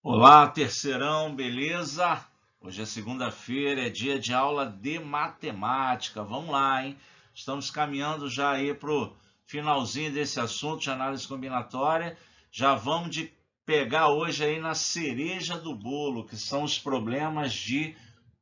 Olá, terceirão, beleza? Hoje é segunda-feira, é dia de aula de matemática. Vamos lá, hein? Estamos caminhando já aí para o finalzinho desse assunto de análise combinatória. Já vamos de pegar hoje aí na cereja do bolo, que são os problemas de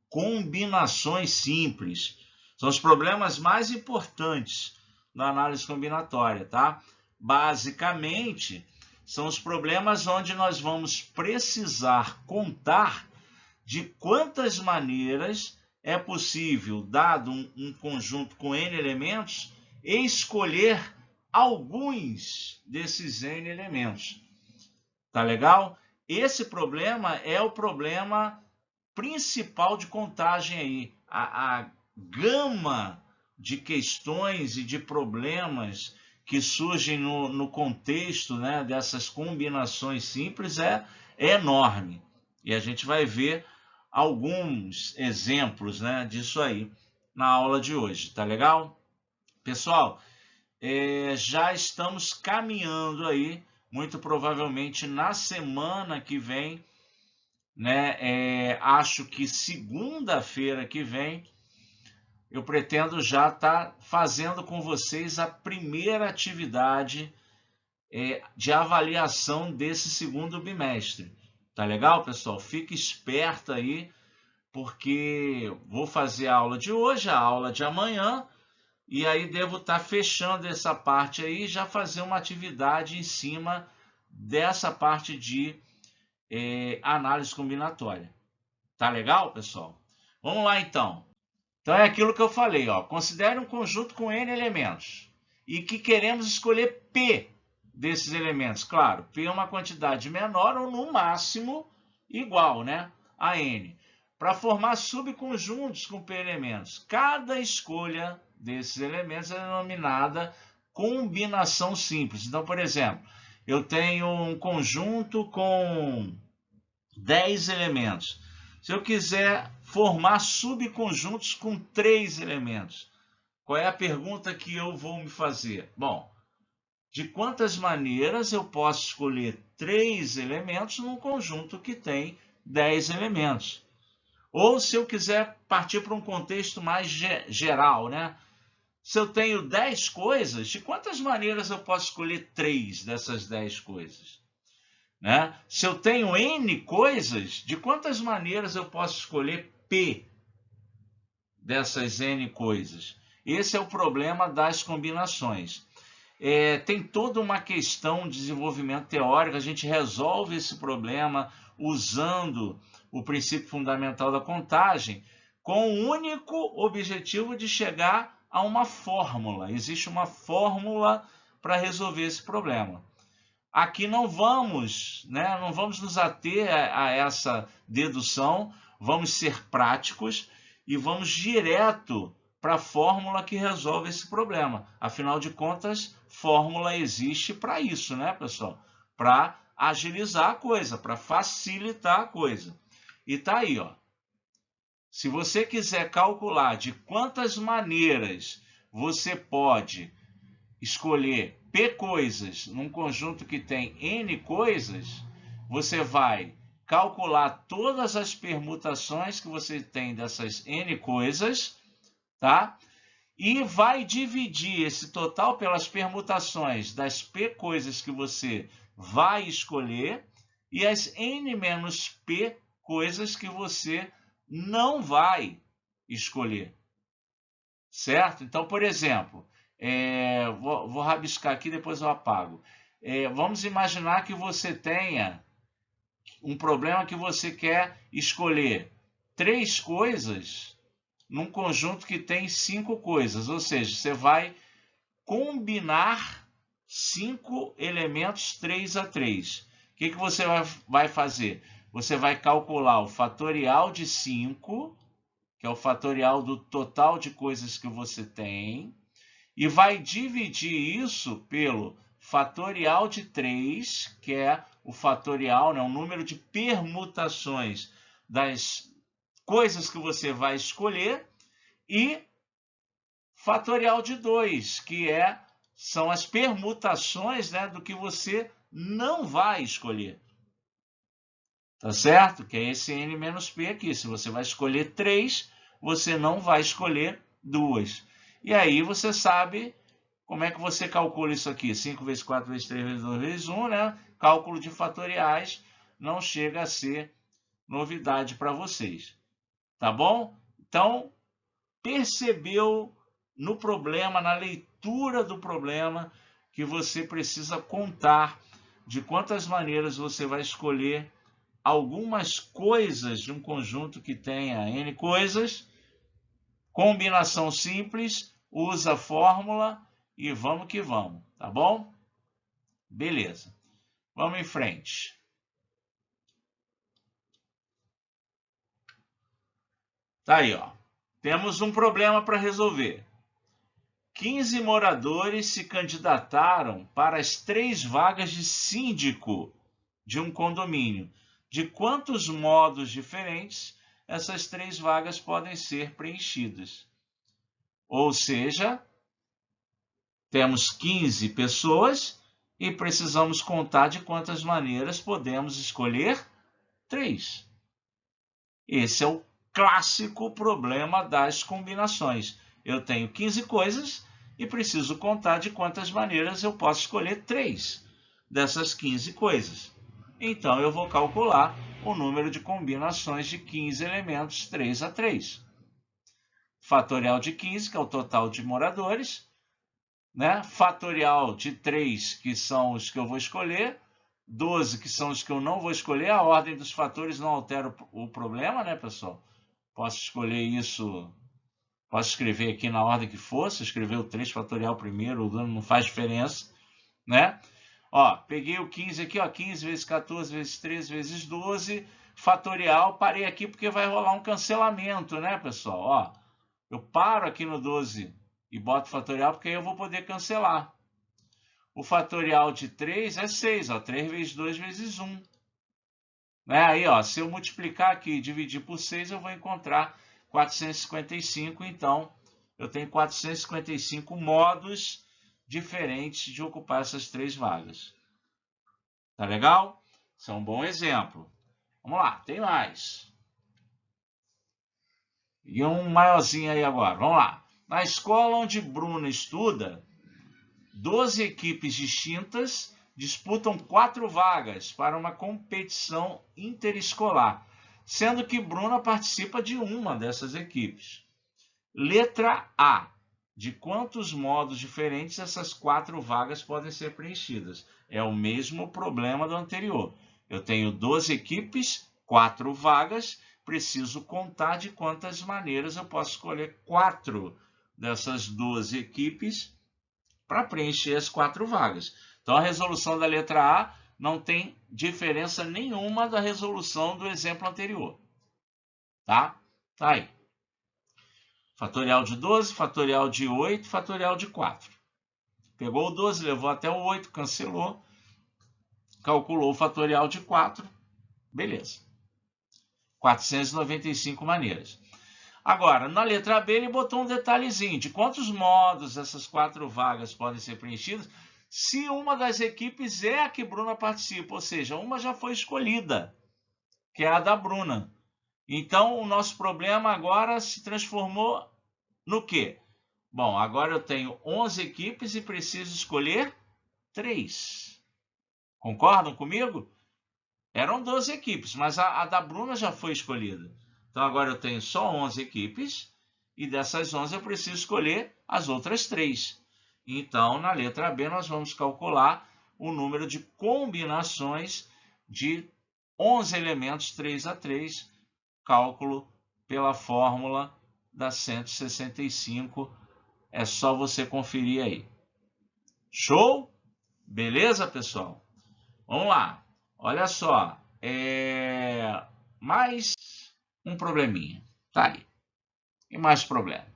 combinações simples. São os problemas mais importantes na análise combinatória, tá? Basicamente, são os problemas onde nós vamos precisar contar de quantas maneiras é possível, dado um conjunto com n elementos, escolher alguns desses n elementos. Tá legal? Esse problema é o problema principal de contagem aí. A gama de questões e de problemas que surgem no contexto, né, dessas combinações simples é enorme. E a gente vai ver alguns exemplos, né, disso aí na aula de hoje, tá legal? Pessoal, já estamos caminhando aí, muito provavelmente na semana que vem, né? Acho que segunda-feira que vem eu pretendo já estar fazendo com vocês a primeira atividade de avaliação desse segundo bimestre. Tá legal, pessoal? Fique esperto aí, porque vou fazer a aula de hoje, a aula de amanhã, e aí devo estar fechando essa parte aí e já fazer uma atividade em cima dessa parte de análise combinatória. Tá legal, pessoal? Vamos lá, então. Então é aquilo que eu falei, ó. Considere um conjunto com n elementos e que queremos escolher p desses elementos. Claro, p é uma quantidade menor ou no máximo igual, né, a n. Para formar subconjuntos com p elementos. Cada escolha desses elementos é denominada combinação simples. Então, por exemplo, eu tenho um conjunto com 10 elementos. Se eu quiser formar subconjuntos com 3 elementos, qual é a pergunta que eu vou me fazer? Bom, de quantas maneiras eu posso escolher 3 elementos num conjunto que tem 10 elementos? Ou se eu quiser partir para um contexto mais geral, né? Se eu tenho 10 coisas, de quantas maneiras eu posso escolher 3 dessas 10 coisas? Né? Se eu tenho N coisas, de quantas maneiras eu posso escolher P dessas N coisas? Esse é o problema das combinações. Tem toda uma questão de desenvolvimento teórico, a gente resolve esse problema usando o princípio fundamental da contagem, com o único objetivo de chegar a uma fórmula. Existe uma fórmula para resolver esse problema. Aqui não vamos nos ater a essa dedução, vamos ser práticos e vamos direto para a fórmula que resolve esse problema. Afinal de contas, fórmula existe para isso, né, pessoal? Para agilizar a coisa, para facilitar a coisa. E tá aí, ó. Se você quiser calcular de quantas maneiras você pode escolher P coisas num conjunto que tem N coisas, você vai calcular todas as permutações que você tem dessas N coisas, tá? E vai dividir esse total pelas permutações das P coisas que você vai escolher e as N menos P coisas que você não vai escolher. Certo? Então, por exemplo, vou rabiscar aqui, depois eu apago. Vamos imaginar que você tenha um problema que você quer escolher 3 coisas num conjunto que tem 5 coisas, ou seja, você vai combinar 5 elementos 3 a 3. O que você vai fazer? Você vai calcular o fatorial de 5, que é o fatorial do total de coisas que você tem, e vai dividir isso pelo fatorial de 3, que é o fatorial, né, o número de permutações das coisas que você vai escolher, e fatorial de 2, que são as permutações, né, do que você não vai escolher. Tá certo? Que é esse n menos p aqui. Se você vai escolher 3, você não vai escolher 2. E aí você sabe como é que você calcula isso aqui. 5 vezes 4 vezes 3 vezes 2 vezes 1, né? Cálculo de fatoriais não chega a ser novidade para vocês. Tá bom? Então, percebeu no problema, na leitura do problema, que você precisa contar de quantas maneiras você vai escolher algumas coisas de um conjunto que tenha n coisas, combinação simples, usa a fórmula e vamos que vamos, tá bom? Beleza. Vamos em frente. Tá aí, ó. Temos um problema para resolver. 15 moradores se candidataram para as 3 vagas de síndico de um condomínio. De quantos modos diferentes essas 3 vagas podem ser preenchidas? Ou seja, temos 15 pessoas e precisamos contar de quantas maneiras podemos escolher 3. Esse é o clássico problema das combinações. Eu tenho 15 coisas e preciso contar de quantas maneiras eu posso escolher 3 dessas 15 coisas. Então, eu vou calcular o número de combinações de 15 elementos 3 a 3. Fatorial de 15, que é o total de moradores, né? Fatorial de 3, que são os que eu vou escolher, 12, que são os que eu não vou escolher. A ordem dos fatores não altera o problema, né, pessoal? Posso escolher isso, posso escrever aqui na ordem que for. Se eu escrever o 3 fatorial primeiro, não faz diferença, né? Ó, peguei o 15 aqui, ó, 15 vezes 14 vezes 13 vezes 12, fatorial, parei aqui porque vai rolar um cancelamento, né, pessoal? Ó, eu paro aqui no 12 e boto fatorial porque aí eu vou poder cancelar. O fatorial de 3 é 6, ó, 3 vezes 2 vezes 1. Né? Aí, ó, se eu multiplicar aqui e dividir por 6, eu vou encontrar 455. Então, eu tenho 455 modos diferentes de ocupar essas 3 vagas. Tá legal? Isso é um bom exemplo. Vamos lá, tem mais. E um maiorzinho aí agora. Vamos lá. Na escola onde Bruna estuda, 12 equipes distintas disputam 4 vagas para uma competição interescolar, sendo que Bruna participa de uma dessas equipes. Letra A. De quantos modos diferentes essas 4 vagas podem ser preenchidas? É o mesmo problema do anterior. Eu tenho 12 equipes, 4 vagas, preciso contar de quantas maneiras eu posso escolher 4 dessas 12 equipes para preencher as 4 vagas. Então, a resolução da letra A não tem diferença nenhuma da resolução do exemplo anterior. Tá? Tá aí. Fatorial de 12, fatorial de 8, fatorial de 4. Pegou o 12, levou até o 8, cancelou. Calculou o fatorial de 4. Beleza. 495 maneiras. Agora, na letra B, ele botou um detalhezinho de quantos modos essas 4 vagas podem ser preenchidas se uma das equipes é a que Bruna participa, ou seja, uma já foi escolhida, que é a da Bruna. Então, o nosso problema agora se transformou no quê? Bom, agora eu tenho 11 equipes e preciso escolher 3. Concordam comigo? Eram 12 equipes, mas a da Bruna já foi escolhida. Então, agora eu tenho só 11 equipes e dessas 11 eu preciso escolher as outras 3. Então, na letra B, nós vamos calcular o número de combinações de 11 elementos 3 a 3, cálculo pela fórmula da 165. É só você conferir aí. Show? Beleza, pessoal? Vamos lá. Olha só. Mais um probleminha. Tá aí. E mais problema.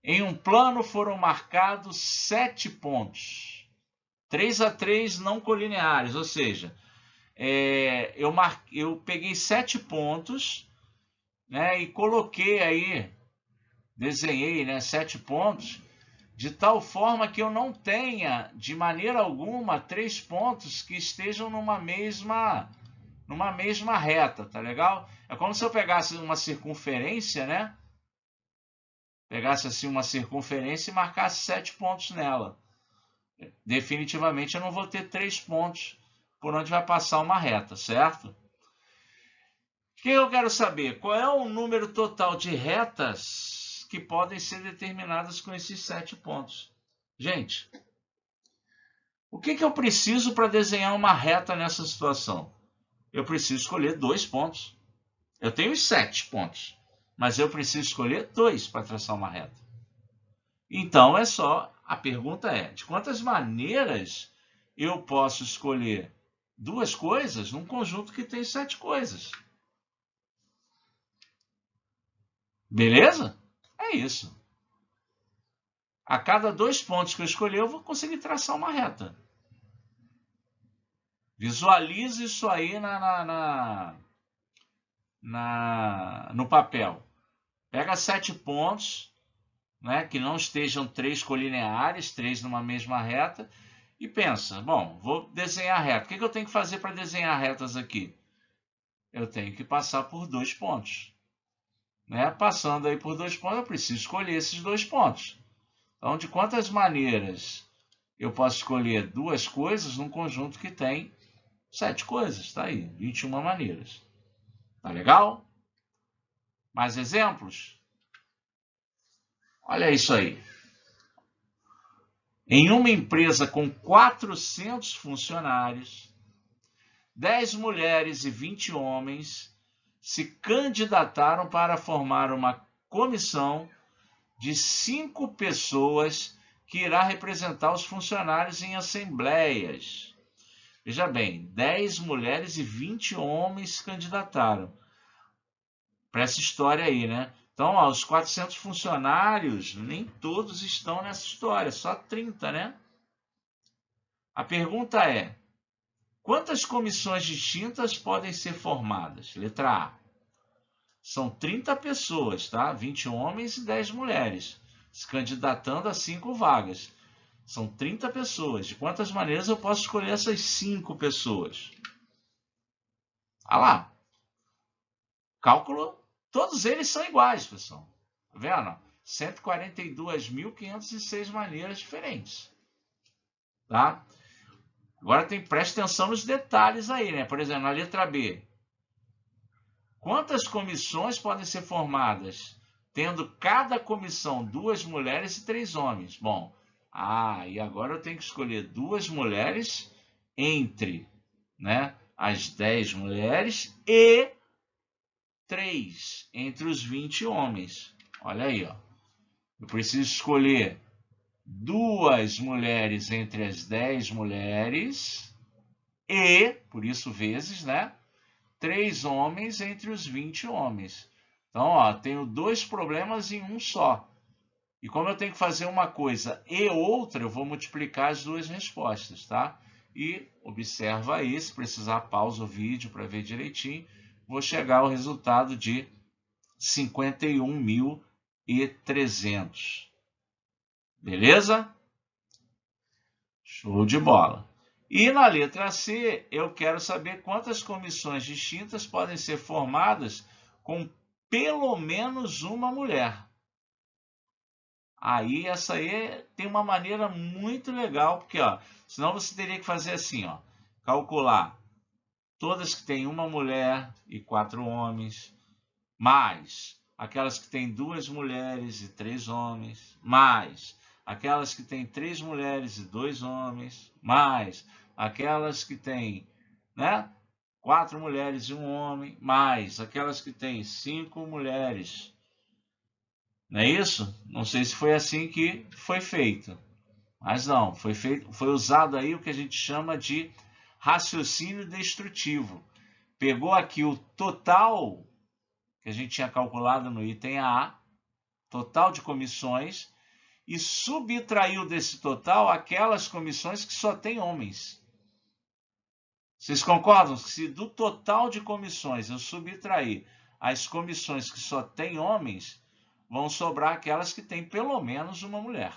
Em um plano foram marcados 7 pontos. 3 a 3 não colineares, ou seja, eu peguei 7 pontos, né, e coloquei aí, desenhei, né, 7 pontos, de tal forma que eu não tenha, de maneira alguma, 3 pontos que estejam numa mesma numa mesma reta, tá legal? É como se eu pegasse uma circunferência, né? Pegasse assim uma circunferência e marcasse 7 pontos nela. Definitivamente eu não vou ter 3 pontos por onde vai passar uma reta, certo? O que eu quero saber? Qual é o número total de retas que podem ser determinadas com esses 7 pontos? Gente, o que eu preciso para desenhar uma reta nessa situação? Eu preciso escolher 2 pontos. Eu tenho os 7 pontos, mas eu preciso escolher 2 para traçar uma reta. Então, a pergunta é, de quantas maneiras eu posso escolher 2 coisas num conjunto que tem 7 coisas? Beleza? É isso. A cada 2 pontos que eu escolher, eu vou conseguir traçar uma reta. Visualize isso aí no papel. Pega 7 pontos, né, que não estejam 3 colineares, 3 numa mesma reta, e pensa, bom, vou desenhar a reta. O que eu tenho que fazer para desenhar retas aqui? Eu tenho que passar por 2 pontos. Né? Passando aí por 2 pontos, eu preciso escolher esses 2 pontos. Então, de quantas maneiras eu posso escolher 2 coisas num conjunto que tem 7 coisas? Tá aí, 21 maneiras. Tá legal? Mais exemplos? Olha isso aí. Em uma empresa com 400 funcionários, 10 mulheres e 20 homens se candidataram para formar uma comissão de 5 pessoas que irá representar os funcionários em assembleias. Veja bem, 10 mulheres e 20 homens se candidataram para essa história aí, né? Então, ó, os 400 funcionários, nem todos estão nessa história, só 30, né? A pergunta é, quantas comissões distintas podem ser formadas? Letra A. São 30 pessoas, tá? 20 homens e 10 mulheres, se candidatando a 5 vagas. São 30 pessoas. De quantas maneiras eu posso escolher essas 5 pessoas? Ah lá. Cálculo, todos eles são iguais, pessoal. Tá vendo? 142.506 maneiras diferentes. Tá? Agora preste atenção nos detalhes aí, né? Por exemplo, na letra B. Quantas comissões podem ser formadas, tendo cada comissão 2 mulheres e 3 homens? Bom, e agora eu tenho que escolher 2 mulheres entre, né, as 10 mulheres e 3 entre os 20 homens. Olha aí, ó. Eu preciso escolher 2 mulheres entre as 10 mulheres e, por isso vezes, né, 3 homens entre os 20 homens. Então, ó, tenho 2 problemas em um só. E como eu tenho que fazer uma coisa e outra, eu vou multiplicar as 2 respostas, tá? E observa aí, se precisar, pausa o vídeo para ver direitinho. Vou chegar ao resultado de 51.300. Beleza? Show de bola. E na letra C, eu quero saber quantas comissões distintas podem ser formadas com pelo menos uma mulher. Aí, essa aí tem uma maneira muito legal, porque, ó, senão você teria que fazer assim, ó, calcular todas que têm uma mulher e 4 homens, mais aquelas que têm 2 mulheres e 3 homens, mais aquelas que têm 3 mulheres e 2 homens, mais aquelas que têm, né, 4 mulheres e 1 homem, mais aquelas que têm 5 mulheres. Não é isso? Não sei se foi assim que foi feito. Mas não, foi usado aí o que a gente chama de raciocínio destrutivo. Pegou aqui o total que a gente tinha calculado no item A, total de comissões, e subtraiu desse total aquelas comissões que só tem homens. Vocês concordam? Se do total de comissões eu subtrair as comissões que só tem homens, vão sobrar aquelas que têm pelo menos uma mulher.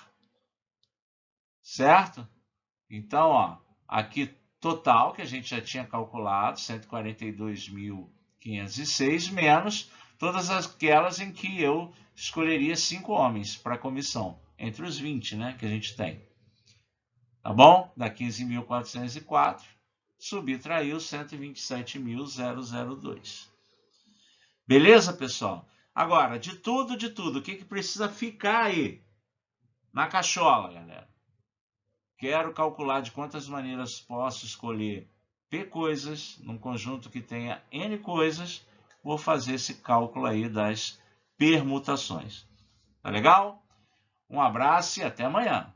Certo? Então, ó, aqui total, que a gente já tinha calculado, 142.506, menos todas aquelas em que eu escolheria 5 homens para a comissão, entre os 20, né, que a gente tem. Tá bom? Dá 15.404, subtraiu 127.002. Beleza, pessoal? Agora, de tudo, o que precisa ficar aí na cachola, galera? Quero calcular de quantas maneiras posso escolher P coisas num conjunto que tenha N coisas. Vou fazer esse cálculo aí das permutações. Tá legal? Um abraço e até amanhã.